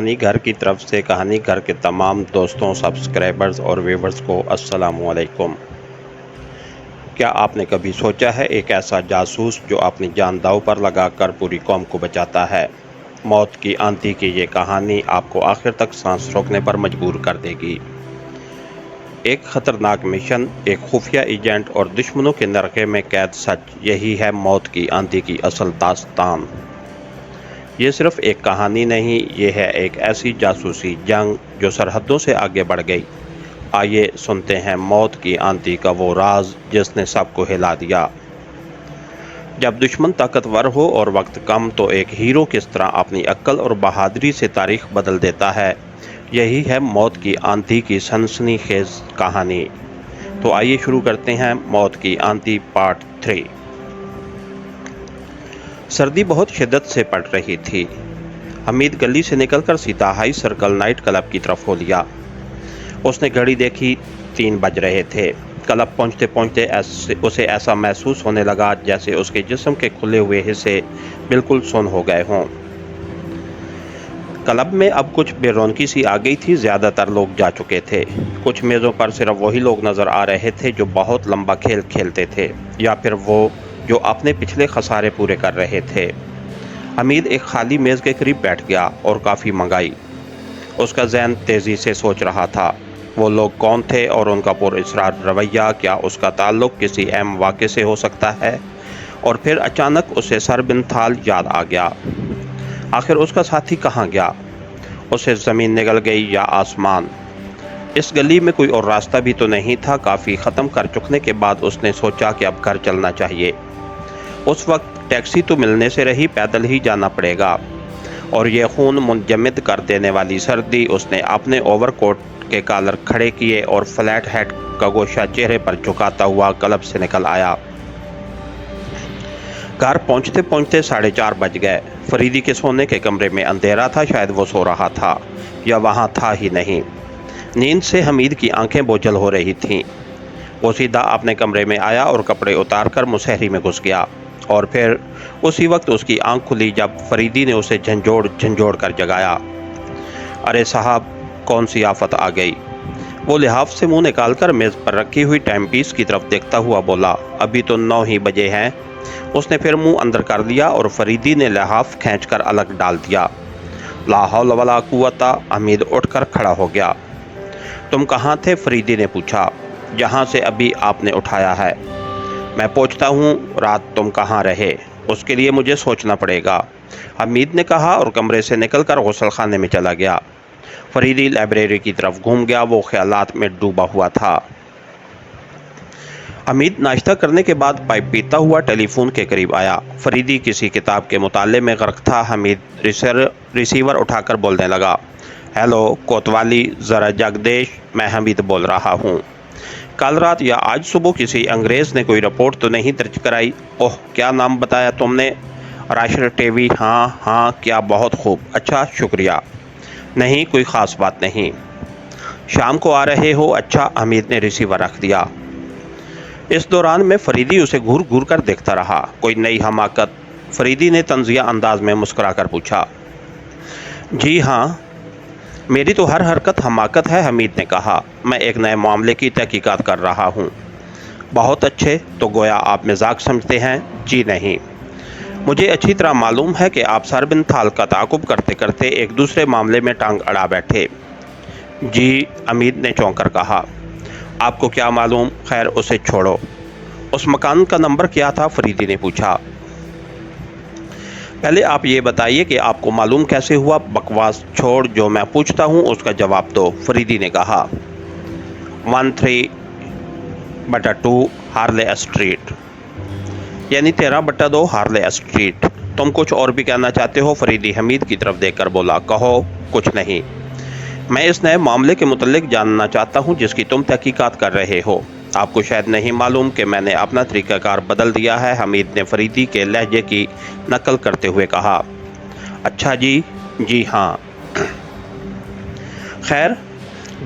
کہانی گھر کی طرف سے کہانی گھر کے تمام دوستوں، سبسکرائبرز اور ویورز کو السلام علیکم۔ کیا آپ نے کبھی سوچا ہے ایک ایسا جاسوس جو اپنی جان داؤ پر لگا کر پوری قوم کو بچاتا ہے؟ موت کی آندھی کی یہ کہانی آپ کو آخر تک سانس روکنے پر مجبور کر دے گی۔ ایک خطرناک مشن، ایک خفیہ ایجنٹ اور دشمنوں کے نرغے میں قید سچ، یہی ہے موت کی آندھی کی اصل داستان۔ یہ صرف ایک کہانی نہیں، یہ ہے ایک ایسی جاسوسی جنگ جو سرحدوں سے آگے بڑھ گئی۔ آئیے سنتے ہیں موت کی آندھی کا وہ راز جس نے سب کو ہلا دیا۔ جب دشمن طاقتور ہو اور وقت کم تو ایک ہیرو کس طرح اپنی عقل اور بہادری سے تاریخ بدل دیتا ہے، یہی ہے موت کی آندھی کی سنسنی خیز کہانی۔ تو آئیے شروع کرتے ہیں موت کی آندھی پارٹ 3۔ سردی بہت شدت سے پڑ رہی تھی۔ حمید گلی سے نکل کر سیدھا ہائی سرکل نائٹ کلب کی طرف ہو لیا۔ اس نے گھڑی دیکھی، 3 بج رہے تھے۔ کلب پہنچتے پہنچتے اسے ایسا محسوس ہونے لگا جیسے اس کے جسم کے کھلے ہوئے حصے بالکل سن ہو گئے ہوں۔ کلب میں اب کچھ بے رونقی سی آ گئی تھی، زیادہ تر لوگ جا چکے تھے۔ کچھ میزوں پر صرف وہی لوگ نظر آ رہے تھے جو بہت لمبا کھیل کھیلتے تھے، یا پھر وہ جو اپنے پچھلے خسارے پورے کر رہے تھے۔ حمید ایک خالی میز کے قریب بیٹھ گیا اور کافی منگائی۔ اس کا ذہن تیزی سے سوچ رہا تھا، وہ لوگ کون تھے اور ان کا پر اصرار رویہ، کیا اس کا تعلق کسی اہم واقعے سے ہو سکتا ہے؟ اور پھر اچانک اسے سر بن تھال یاد آ گیا۔ آخر اس کا ساتھی کہاں گیا؟ اسے زمین نگل گئی یا آسمان؟ اس گلی میں کوئی اور راستہ بھی تو نہیں تھا۔ کافی ختم کر چکنے کے بعد اس نے سوچا کہ اب گھر چلنا چاہیے۔ اس وقت ٹیکسی تو ملنے سے رہی، پیدل ہی جانا پڑے گا۔ اور یہ خون منجمد کر دینے والی سردی، اس نے اپنے اوور کوٹ کے کالر کھڑے کیے اور فلیٹ ہیٹ کا گوشہ چہرے پر جھکاتا ہوا کلب سے نکل آیا۔ گھر پہنچتے پہنچتے 4:30 بج گئے۔ فریدی کے سونے کے کمرے میں اندھیرا تھا، شاید وہ سو رہا تھا یا وہاں تھا ہی نہیں۔ نیند سے حمید کی آنکھیں بوجھل ہو رہی تھیں۔ وہ سیدھا اپنے کمرے میں آیا اور کپڑے اتار کر مسہری میں گھس گیا، اور پھر اسی وقت اس کی آنکھ کھلی جب فریدی نے اسے جھنجھوڑ کر جگایا۔ ارے صاحب، کون سی آفت آ گئی؟ وہ لحاف سے منہ نکال کر میز پر رکھی ہوئی ٹائم پیس کی طرف دیکھتا ہوا بولا، ابھی تو 9 ہی بجے ہیں۔ اس نے پھر منہ اندر کر لیا اور فریدی نے لحاف کھینچ کر الگ ڈال دیا۔ لا حول ولا قوت! حمید اٹھ کر کھڑا ہو گیا۔ تم کہاں تھے؟ فریدی نے پوچھا۔ جہاں سے ابھی آپ نے اٹھایا ہے۔ میں پوچھتا ہوں، رات تم کہاں رہے؟ اس کے لیے مجھے سوچنا پڑے گا، حمید نے کہا اور کمرے سے نکل کر غسل خانے میں چلا گیا۔ فریدی لائبریری کی طرف گھوم گیا، وہ خیالات میں ڈوبا ہوا تھا۔ حمید ناشتہ کرنے کے بعد پائپ پیتا ہوا ٹیلی فون کے قریب آیا۔ فریدی کسی کتاب کے مطالعے میں غرق تھا۔ حمید ریسیور اٹھا کر بولنے لگا، ہیلو کوتوالی، ذرا جگدیش، میں حمید بول رہا ہوں۔ کل رات یا آج صبح کسی انگریز نے کوئی رپورٹ تو نہیں درج کرائی؟ اوہ، کیا نام بتایا تم نے؟ راشر ٹیوی؟ ہاں، کیا بہت خوب، اچھا شکریہ۔ نہیں، کوئی خاص بات نہیں۔ شام کو آ رہے ہو؟ اچھا۔ حمید نے ریسیور رکھ دیا۔ اس دوران میں فریدی اسے گھور گھور کر دیکھتا رہا۔ کوئی نئی حماقت؟ فریدی نے طنزیہ انداز میں مسکرا کر پوچھا۔ جی ہاں، میری تو ہر حرکت حماقت ہے، حمید نے کہا۔ میں ایک نئے معاملے کی تحقیقات کر رہا ہوں۔ بہت اچھے، تو گویا آپ مذاق سمجھتے ہیں؟ جی نہیں، مجھے اچھی طرح معلوم ہے کہ آپ سر بن تھال کا تعاقب کرتے کرتے ایک دوسرے معاملے میں ٹانگ اڑا بیٹھے۔ جی، حمید نے چونک کر کہا۔ آپ کو کیا معلوم؟ خیر، اسے چھوڑو۔ اس مکان کا نمبر کیا تھا؟ فریدی نے پوچھا۔ پہلے آپ یہ بتائیے کہ آپ کو معلوم کیسے ہوا؟ بکواس چھوڑ، جو میں پوچھتا ہوں اس کا جواب دو، فریدی نے کہا۔ 13/2 ہارلے اسٹریٹ، یعنی 13/2 ہارلے اسٹریٹ۔ تم کچھ اور بھی کہنا چاہتے ہو؟ فریدی حمید کی طرف دیکھ کر بولا۔ کہو۔ کچھ نہیں، میں اس نئے معاملے کے متعلق جاننا چاہتا ہوں جس کی تم تحقیقات کر رہے ہو۔ آپ کو شاید نہیں معلوم کہ میں نے اپنا طریقہ کار بدل دیا ہے، حمید نے فریدی کے لہجے کی نقل کرتے ہوئے کہا۔ اچھا جی ہاں۔ خیر،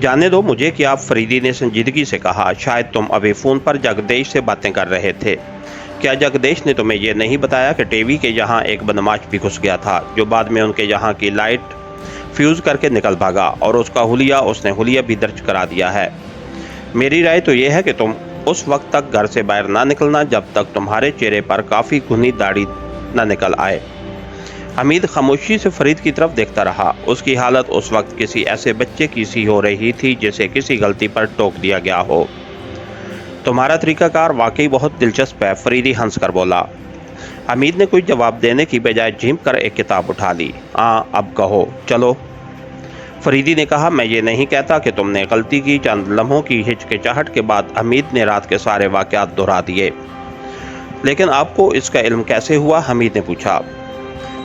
جانے دو مجھے کہ آپ، فریدی نے سنجیدگی سے کہا۔ شاید تم ابھی فون پر جگدیش سے باتیں کر رہے تھے۔ کیا جگدیش نے تمہیں یہ نہیں بتایا کہ ٹیوی کے یہاں ایک بدماش بھی گھس گیا تھا جو بعد میں ان کے یہاں کی لائٹ फ्यूज़ करके निकल भागा और उसने हुलिया भी दर्ज करा दिया है। मेरी राय तो यह है कि तुम उस वक्त तक घर से बाहर ना निकलना जब तक तुम्हारे चेहरे पर काफ़ी घुनी दाढ़ी न निकल आए। हमीद खामोशी से फरीद की तरफ देखता रहा। उसकी हालत उस वक्त किसी ऐसे बच्चे की सी हो रही थी जिसे किसी गलती पर टोक दिया गया हो। तुम्हारा तरीकाकार वाकई बहुत दिलचस्प है, फरीदी हंस कर बोला। हमीद ने कोई जवाब देने की बजाय झींप कर एक किताब उठा ली। हाँ, अब कहो, चलो। फरीदी ने कहा, मैं ये नहीं कहता कि तुमने गलती की। चंद लम्हों की हिचकिचाहट के बाद हमीद ने रात के सारे वाक़यात दोहरा दिए। लेकिन आपको इसका इल्म कैसे हुआ? हमीद ने पूछा।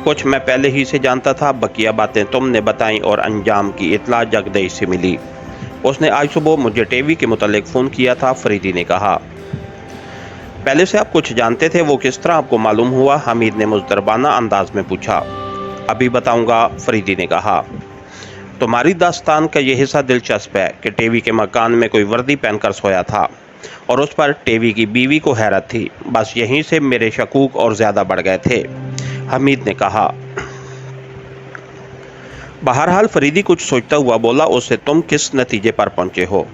कुछ मैं पहले ही से जानता था, बकिया बातें तुमने बताईं और अंजाम की इत्तला जगदीश से मिली। उसने आज सुबह मुझे टीवी के मुतालिक फ़ोन किया था, फरीदी ने कहा। पहले से आप कुछ जानते थे, वो किस तरह आपको मालूम हुआ? हमीद ने मुज़दरबाना अंदाज में पूछा। अभी बताऊंगा, फरीदी ने कहा। तुम्हारी दास्तान का ये हिस्सा दिलचस्प है कि टीवी के मकान में कोई वर्दी पहनकर सोया था और उस पर टीवी की बीवी को हैरत थी। बस यहीं से मेरे शकूक और ज़्यादा बढ़ गए थे, हमीद ने कहा। बहरहाल फरीदी कुछ सोचता हुआ बोला, उससे तुम किस नतीजे पर पहुंचे हो?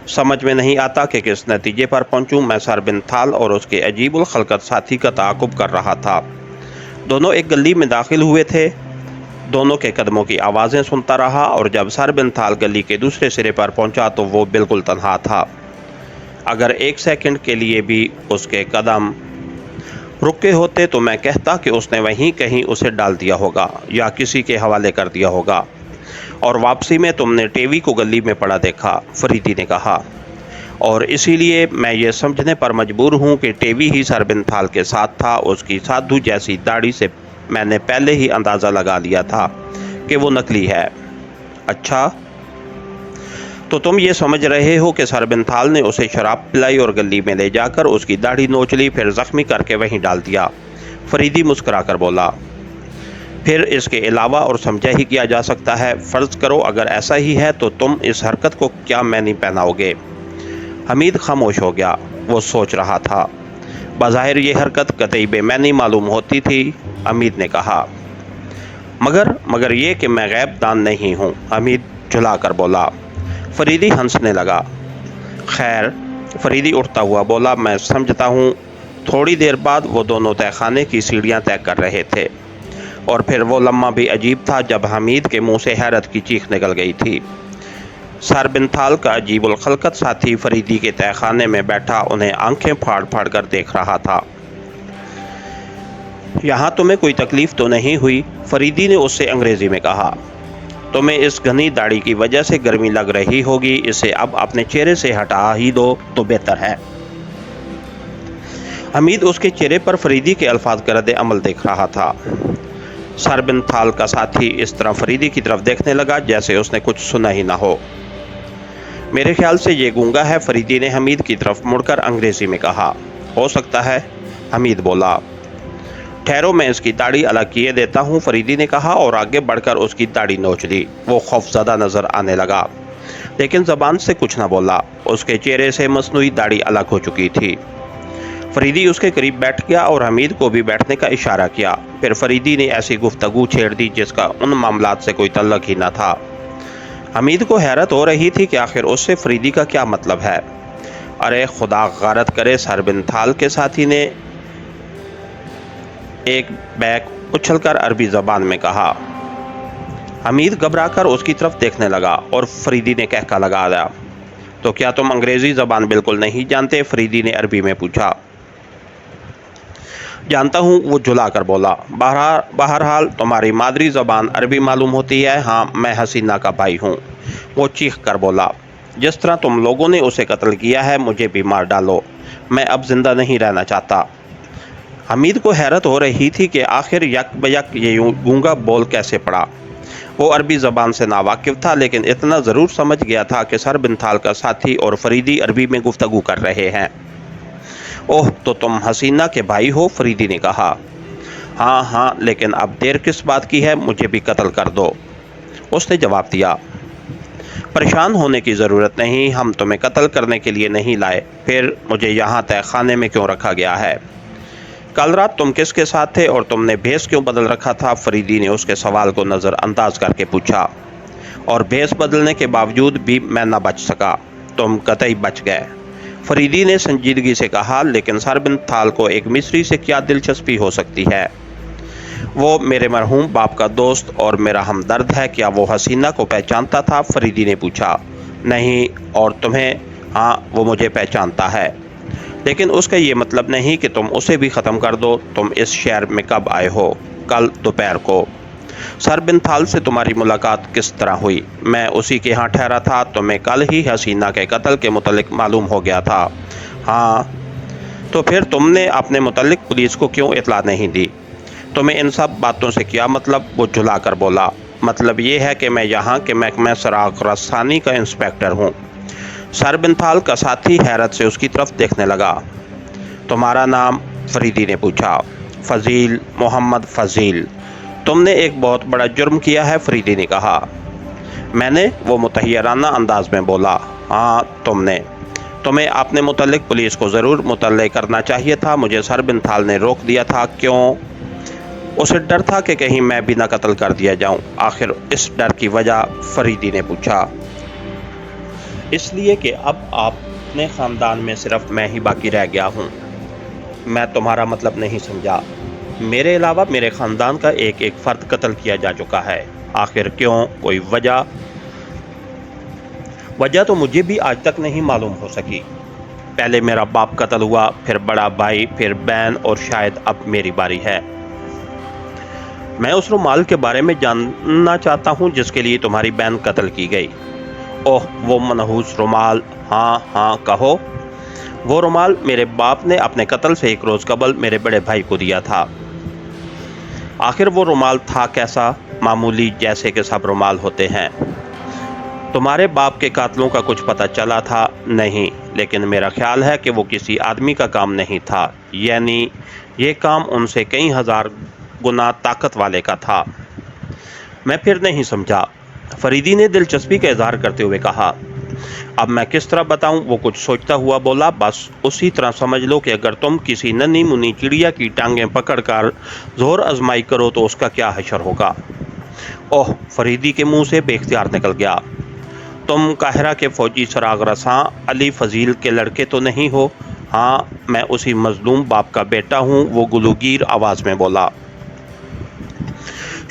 समझ में नहीं आता कि किस नतीजे पर पहुंचूं। मैं सर बिन थाल और उसके अजीबुल खलकत साथी का ताक़ुब कर रहा था। दोनों एक गली में दाखिल हुए थे। दोनों के कदमों की आवाज़ें सुनता रहा और जब सर बिन थाल गली के दूसरे सिरे पर पहुंचा तो वो बिल्कुल तन्हा था। अगर एक सेकंड के लिए भी उसके कदम रुके होते तो मैं कहता कि उसने वहीं कहीं उसे डाल दिया होगा या किसी के हवाले कर दिया होगा। और वापसी में तुमने टीवी को गली में पड़ा देखा, फरीदी ने कहा। और इसीलिए मैं ये समझने पर मजबूर हूँ कि टीवी ही सर बिन थाल के साथ था। उसकी साधु जैसी दाढ़ी से मैंने पहले ही अंदाज़ा लगा लिया था कि वो नकली है। अच्छा, तो तुम ये समझ रहे हो कि सर बिन थाल ने उसे शराब पिलाई और गली में ले जाकर उसकी दाढ़ी नोच ली, फिर ज़ख्मी करके वहीं डाल दिया? फरीदी मुस्कुरा कर बोला। फिर इसके अलावा और समझा ही किया जा सकता है। फ़र्ज़ करो अगर ऐसा ही है तो तुम इस हरकत को क्या मैनी पहनाओगे? हमीद खामोश हो गया। वो सोच रहा था। बज़ाहिर ये हरकत कतई बेमैनी मालूम होती थी, हमीद ने कहा। मगर ये कि मैं गैब दान नहीं हूँ, हमीद झुला कर बोला। फरीदी हंसने लगा। खैर, फरीदी उठता हुआ बोला, मैं समझता हूँ। थोड़ी देर बाद वो दोनों तहखाने की सीढ़ियाँ तय कर रहे थे और फिर वो लम्हा भी अजीब था जब हमीद के मुंह से हैरत की चीख निकल गई थी। सर बिन थाल का अजीबुल खलकत साथी फरीदी के तहखाने में बैठा उन्हें आंखें फाड़ फाड़ कर देख रहा था। यहाँ तुम्हें कोई तकलीफ़ तो नहीं हुई? फरीदी ने उससे अंग्रेज़ी में कहा। तुम्हें इस घनी दाढ़ी की वजह से गर्मी लग रही होगी, इसे अब अपने चेहरे से हटा ही दो तो बेहतर है। हमीद उसके चेहरे पर फरीदी के अल्फाज का रद्द अमल देख रहा था। सर बिन थाल का साथी इस तरह फरीदी की तरफ देखने लगा जैसे उसने कुछ सुना ही ना हो। मेरे ख्याल से ये गूंगा है, फरीदी ने हमीद की तरफ मुड़कर अंग्रेज़ी में कहा। हो सकता है, हमीद बोला। ठहरो, मैं इसकी दाढ़ी अलग किए देता हूँ, फरीदी ने कहा और आगे बढ़कर उसकी दाढ़ी नोच ली। वो खौफज़दा नज़र आने लगा लेकिन ज़बान से कुछ न बोला। उसके चेहरे से मसनूई दाढ़ी अलग हो चुकी थी। फरीदी उसके करीब बैठ गया और हमीद को भी बैठने का इशारा किया। फिर फरीदी ने ऐसी गुफ्तगू छेड़ दी जिसका उन मामलात से कोई तल्लक ही न था। हमीद को हैरत हो रही थी कि आखिर उससे फरीदी का क्या मतलब है। अरे खुदा गारत करे, सर बिन थाल के साथी ने एक बैग उछलकर अरबी ज़बान में कहा। हमीद घबराकर उसकी तरफ देखने लगा और फरीदी ने कहका लगाया, तो क्या तुम अंग्रेज़ी ज़बान बिल्कुल नहीं जानते? फरीदी ने अरबी में पूछा। जानता हूँ, वो झुला कर बोला। बहरहाल तुम्हारी मादरी ज़बान अरबी मालूम होती है। हाँ, मैं हसीना का भाई हूँ, वो चीख कर बोला। जिस तरह तुम लोगों ने उसे कत्ल किया है, मुझे भी मार डालो, मैं अब जिंदा नहीं रहना चाहता। हमीद को हैरत हो रही थी कि आखिर यक बयक ये गूंगा बोल कैसे पड़ा। वो अरबी ज़बान से नावाकिफ़ था लेकिन इतना ज़रूर समझ गया था कि सर बिन थाल का साथी और फरीदी अरबी में गुफ्तगू कर रहे हैं। ओह, तो तुम हसीना के भाई हो? फरीदी ने कहा। हाँ, लेकिन अब देर किस बात की है, मुझे भी कत्ल कर दो, उसने जवाब दिया। परेशान होने की ज़रूरत नहीं, हम तुम्हें कत्ल करने के लिए नहीं लाए, फिर मुझे यहाँ तहखाने में क्यों रखा गया है? कल रात तुम किसके साथ थे और तुमने भेष क्यों बदल रखा था? फरीदी ने उसके सवाल को नज़रअंदाज करके पूछा। और भेष बदलने के बावजूद भी मैं न बच सका। तुम कतई बच गए, फरीदी ने संजीदगी से कहा। लेकिन सर बिन थाल को एक मिस्री से क्या दिलचस्पी हो सकती है? वो मेरे मरहूम बाप का दोस्त और मेरा हमदर्द है। क्या वो हसीना को पहचानता था? फरीदी ने पूछा। नहीं। और तुम्हें? हाँ, वो मुझे पहचानता है, लेकिन उसका ये मतलब नहीं कि तुम उसे भी ख़त्म कर दो। तुम इस शहर में कब आए हो? कल दोपहर को। सर बिन थाल से तुम्हारी मुलाकात किस तरह हुई? मैं उसी के यहाँ ठहरा था। तुम्हें कल ही हसीना के कत्ल के मुतल्लिक मालूम हो गया था? हाँ। तो फिर तुमने अपने मुतल्लिक पुलिस को क्यों इतला नहीं दी? तुम्हें इन सब बातों से क्या मतलब? वो झुला कर बोला। मतलब ये है कि मैं यहाँ के महकमे सराग रसानी का इंस्पेक्टर हूँ। सर बिन थाल का साथी हैरत से उसकी तरफ देखने लगा। तुम्हारा नाम? फरीदी ने पूछा। फ़ज़ील, मोहम्मद फ़ज़ील। तुमने एक बहुत बड़ा जुर्म किया है, फरीदी ने कहा। मैंने? वो मुतहय्यराना अंदाज में बोला। हाँ, तुमने। तुम्हें अपने मुतल्लिक पुलिस को ज़रूर मुतल्ले करना चाहिए था। मुझे सर बिन थाल ने रोक दिया था। क्यों? उसे डर था कि कहीं मैं भी न कत्ल कर दिया जाऊं। आखिर इस डर की वजह? फरीदी ने पूछा। इसलिए कि अब अपने ख़ानदान में सिर्फ मैं ही बाकी रह गया हूँ। मैं तुम्हारा मतलब नहीं समझा। मेरे अलावा मेरे ख़ानदान का एक एक फ़र्द कत्ल किया जा चुका है। आखिर क्यों? कोई वजह? वजह तो मुझे भी आज तक नहीं मालूम हो सकी। पहले मेरा बाप कत्ल हुआ, फिर बड़ा भाई, फिर बहन और शायद अब मेरी बारी है। मैं उस रुमाल के बारे में जानना चाहता हूँ जिसके लिए तुम्हारी बहन कत्ल की गई। ओह, वो मनहूस रुमाल। हाँ हाँ, कहो। वो रुमाल मेरे बाप ने अपने कत्ल से एक रोज़ कबल मेरे बड़े भाई को दिया था। आखिर वो रुमाल था कैसा? मामूली, जैसे कि सब रुमाल होते हैं। तुम्हारे बाप के कातलों का कुछ पता चला था? नहीं, लेकिन मेरा ख्याल है कि वो किसी आदमी का काम नहीं था। यानी ये काम उनसे कई हज़ार गुना ताकत वाले का था। मैं फिर नहीं समझा, फरीदी ने दिलचस्पी का इजहार करते हुए कहा। अब मैं किस तरह बताऊं? वो कुछ सोचता हुआ बोला। बस उसी तरह समझ लो कि अगर तुम किसी नन्ही मुन्नी चिड़िया की टांगें पकड़कर जोर आजमाई करो तो उसका क्या हशर होगा। ओह, फरीदी के मुंह से बेख्तियार निकल गया। तुम काहिरा के फौजी सराग रसां अली फ़ज़ील के लड़के तो नहीं हो? हाँ, मैं उसी मजलूम बाप का बेटा हूँ, वो गुलूगीर आवाज़ में बोला।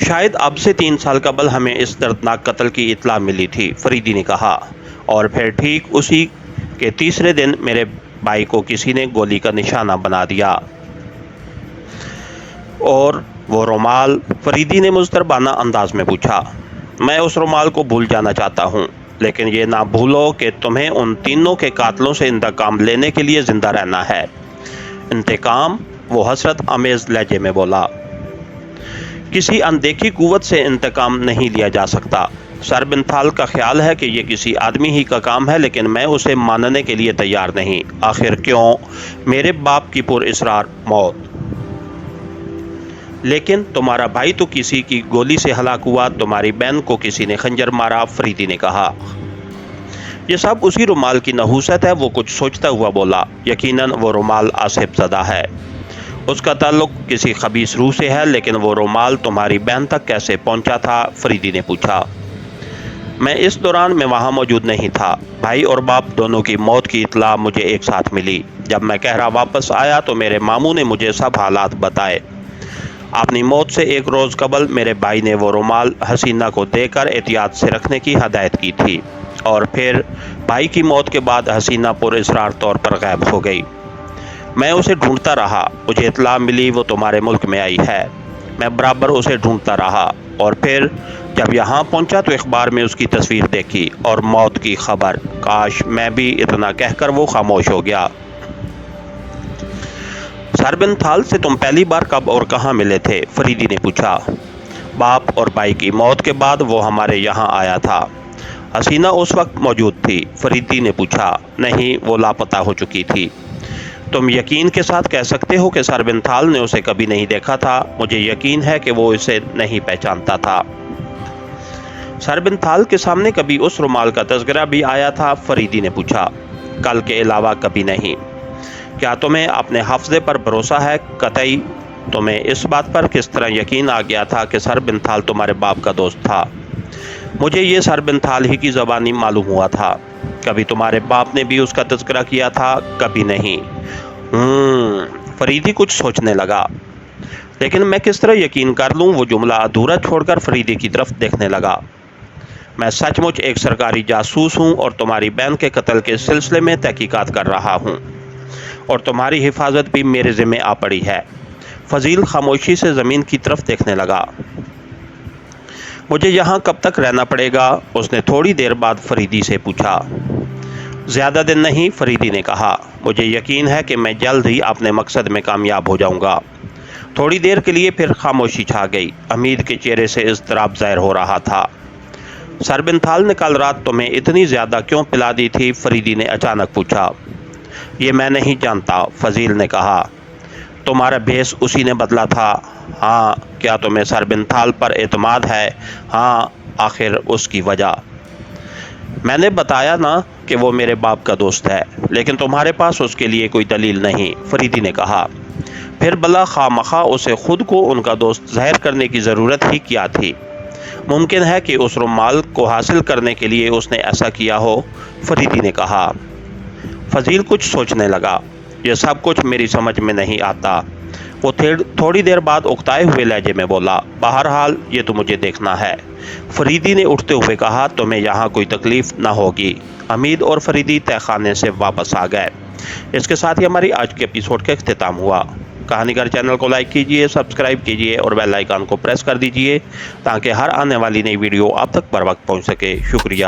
शायद अब से 3 साल कबल हमें इस दर्दनाक कत्ल की इत्ला मिली थी, फरीदी ने कहा। और फिर ठीक उसी के तीसरे दिन मेरे भाई को किसी ने गोली का निशाना बना दिया। और वो रुमाल? फरीदी ने मुस्तरबाना अंदाज में पूछा। मैं उस रुमाल को भूल जाना चाहता हूँ, लेकिन ये ना भूलो कि तुम्हें उन तीनों के कातलों से इंतकाम लेने के लिए ज़िंदा रहना है। इंतकाम? वो हसरत आमेज़ लहजे में बोला। किसी अनदेखी कुव्वत से इंतकाम नहीं लिया जा सकता। सर बिन थाल का ख्याल है कि ये किसी आदमी ही का काम है, लेकिन मैं उसे मानने के लिए तैयार नहीं। आखिर क्यों? मेरे बाप की पुरइसरार मौत। लेकिन तुम्हारा भाई तो किसी की गोली से हलाक हुआ, तुम्हारी बहन को किसी ने खंजर मारा, फरीदी ने कहा। ये सब उसी रुमाल की नहूसत है, वो कुछ सोचता हुआ बोला। यकीनन वो रुमाल आसिफ ज़दा है। उसका ताल्लुक किसी खबीस रूह से है, लेकिन वो रुमाल तुम्हारी बहन तक कैसे पहुंचा था? फरीदी ने पूछा। मैं इस दौरान मैं वहाँ मौजूद नहीं था। भाई और बाप दोनों की मौत की इत्ला मुझे एक साथ मिली। जब मैं कहरा वापस आया तो मेरे मामू ने मुझे सब हालात बताए। अपनी मौत से एक रोज़ कबल मेरे भाई ने वो रुमाल हसीना को देकर एहतियात से रखने की हदायत की थी, और फिर भाई की मौत के बाद हसीना पुरइसरार तौर पर गायब हो गई। मैं उसे ढूंढता रहा। मुझे इत्ला मिली वो तुम्हारे मुल्क में आई है। मैं बराबर उसे ढूंढता रहा, और फिर जब यहाँ पहुँचा तो अखबार में उसकी तस्वीर देखी और मौत की खबर। काश मैं भी, इतना कहकर वो खामोश हो गया। सर बिन थाल से तुम पहली बार कब और कहाँ मिले थे? फरीदी ने पूछा। बाप और भाई की मौत के बाद वो हमारे यहाँ आया था। हसीना उस वक्त मौजूद थी? फरीदी ने पूछा। नहीं, वो लापता हो चुकी थी। तुम यकीन के साथ कह सकते हो कि सर बिन थाल ने उसे कभी नहीं देखा था? मुझे यकीन है कि वो इसे नहीं पहचानता था। सर बिन थाल के सामने कभी उस रुमाल का तज़किरा भी आया था? फरीदी ने पूछा। कल के अलावा कभी नहीं। کیا تمہیں اپنے حفظے پر بھروسہ ہے؟ قطعی۔ تمہیں اس بات پر کس طرح یقین آ گیا تھا کہ سر بنتھال تمہارے باپ کا دوست تھا؟ مجھے یہ سر بنتھال ہی کی زبانی معلوم ہوا تھا۔ کبھی تمہارے باپ نے بھی اس کا تذکرہ کیا تھا؟ کبھی نہیں۔ فریدی کچھ سوچنے لگا۔ لیکن میں کس طرح یقین کر لوں؟ وہ جملہ ادھورا چھوڑ کر فریدی کی طرف دیکھنے لگا۔ میں سچ مچ ایک سرکاری جاسوس ہوں اور تمہاری بہن کے قتل کے سلسلے میں تحقیقات کر رہا ہوں، اور تمہاری حفاظت بھی میرے ذمہ آ پڑی ہے۔ فضیل خاموشی سے زمین کی طرف دیکھنے لگا۔ مجھے یہاں کب تک رہنا پڑے گا؟ اس نے تھوڑی دیر بعد فریدی سے پوچھا۔ زیادہ دن نہیں، فریدی نے کہا۔ مجھے یقین ہے کہ میں جلد ہی اپنے مقصد میں کامیاب ہو جاؤں گا۔ تھوڑی دیر کے لیے پھر خاموشی چھا گئی۔ حمید کے چہرے سے اضطراب ظاہر ہو رہا تھا۔ سر بنتھال نے کل رات تمہیں اتنی زیادہ کیوں پلا دی تھی؟ فریدی نے اچانک پوچھا۔ یہ میں نہیں جانتا، فضیل نے کہا۔ تمہارا بھیس اسی نے بدلا تھا؟ ہاں۔ کیا تمہیں سر بنتھال پر اعتماد ہے؟ ہاں۔ آخر اس کی وجہ؟ میں نے بتایا نا کہ وہ میرے باپ کا دوست ہے، لیکن تمہارے پاس اس کے لیے کوئی دلیل نہیں، فریدی نے کہا۔ پھر بلا خواہ اسے خود کو ان کا دوست ظاہر کرنے کی ضرورت ہی کیا تھی؟ ممکن ہے کہ اس رومال کو حاصل کرنے کے لیے اس نے ایسا کیا ہو، فریدی نے کہا۔ فضیل کچھ سوچنے لگا۔ یہ سب کچھ میری سمجھ میں نہیں آتا۔ وہ تھوڑی دیر بعد اکتائے ہوئے لہجے میں بولا۔ بہرحال یہ تو مجھے دیکھنا ہے، فریدی نے اٹھتے ہوئے کہا۔ تمہیں یہاں کوئی تکلیف نہ ہوگی۔ حمید اور فریدی تہہ خانے سے واپس آ گئے۔ اس کے ساتھ ہی ہماری آج کے ایپیسوڈ کا اختتام ہوا۔ کہانی گھر چینل کو لائک کیجئے، سبسکرائب کیجئے اور بیل آئیکن کو پریس کر دیجئے تاکہ ہر آنے والی نئی ویڈیو آپ تک بر وقت پہنچ سکے۔ شکریہ۔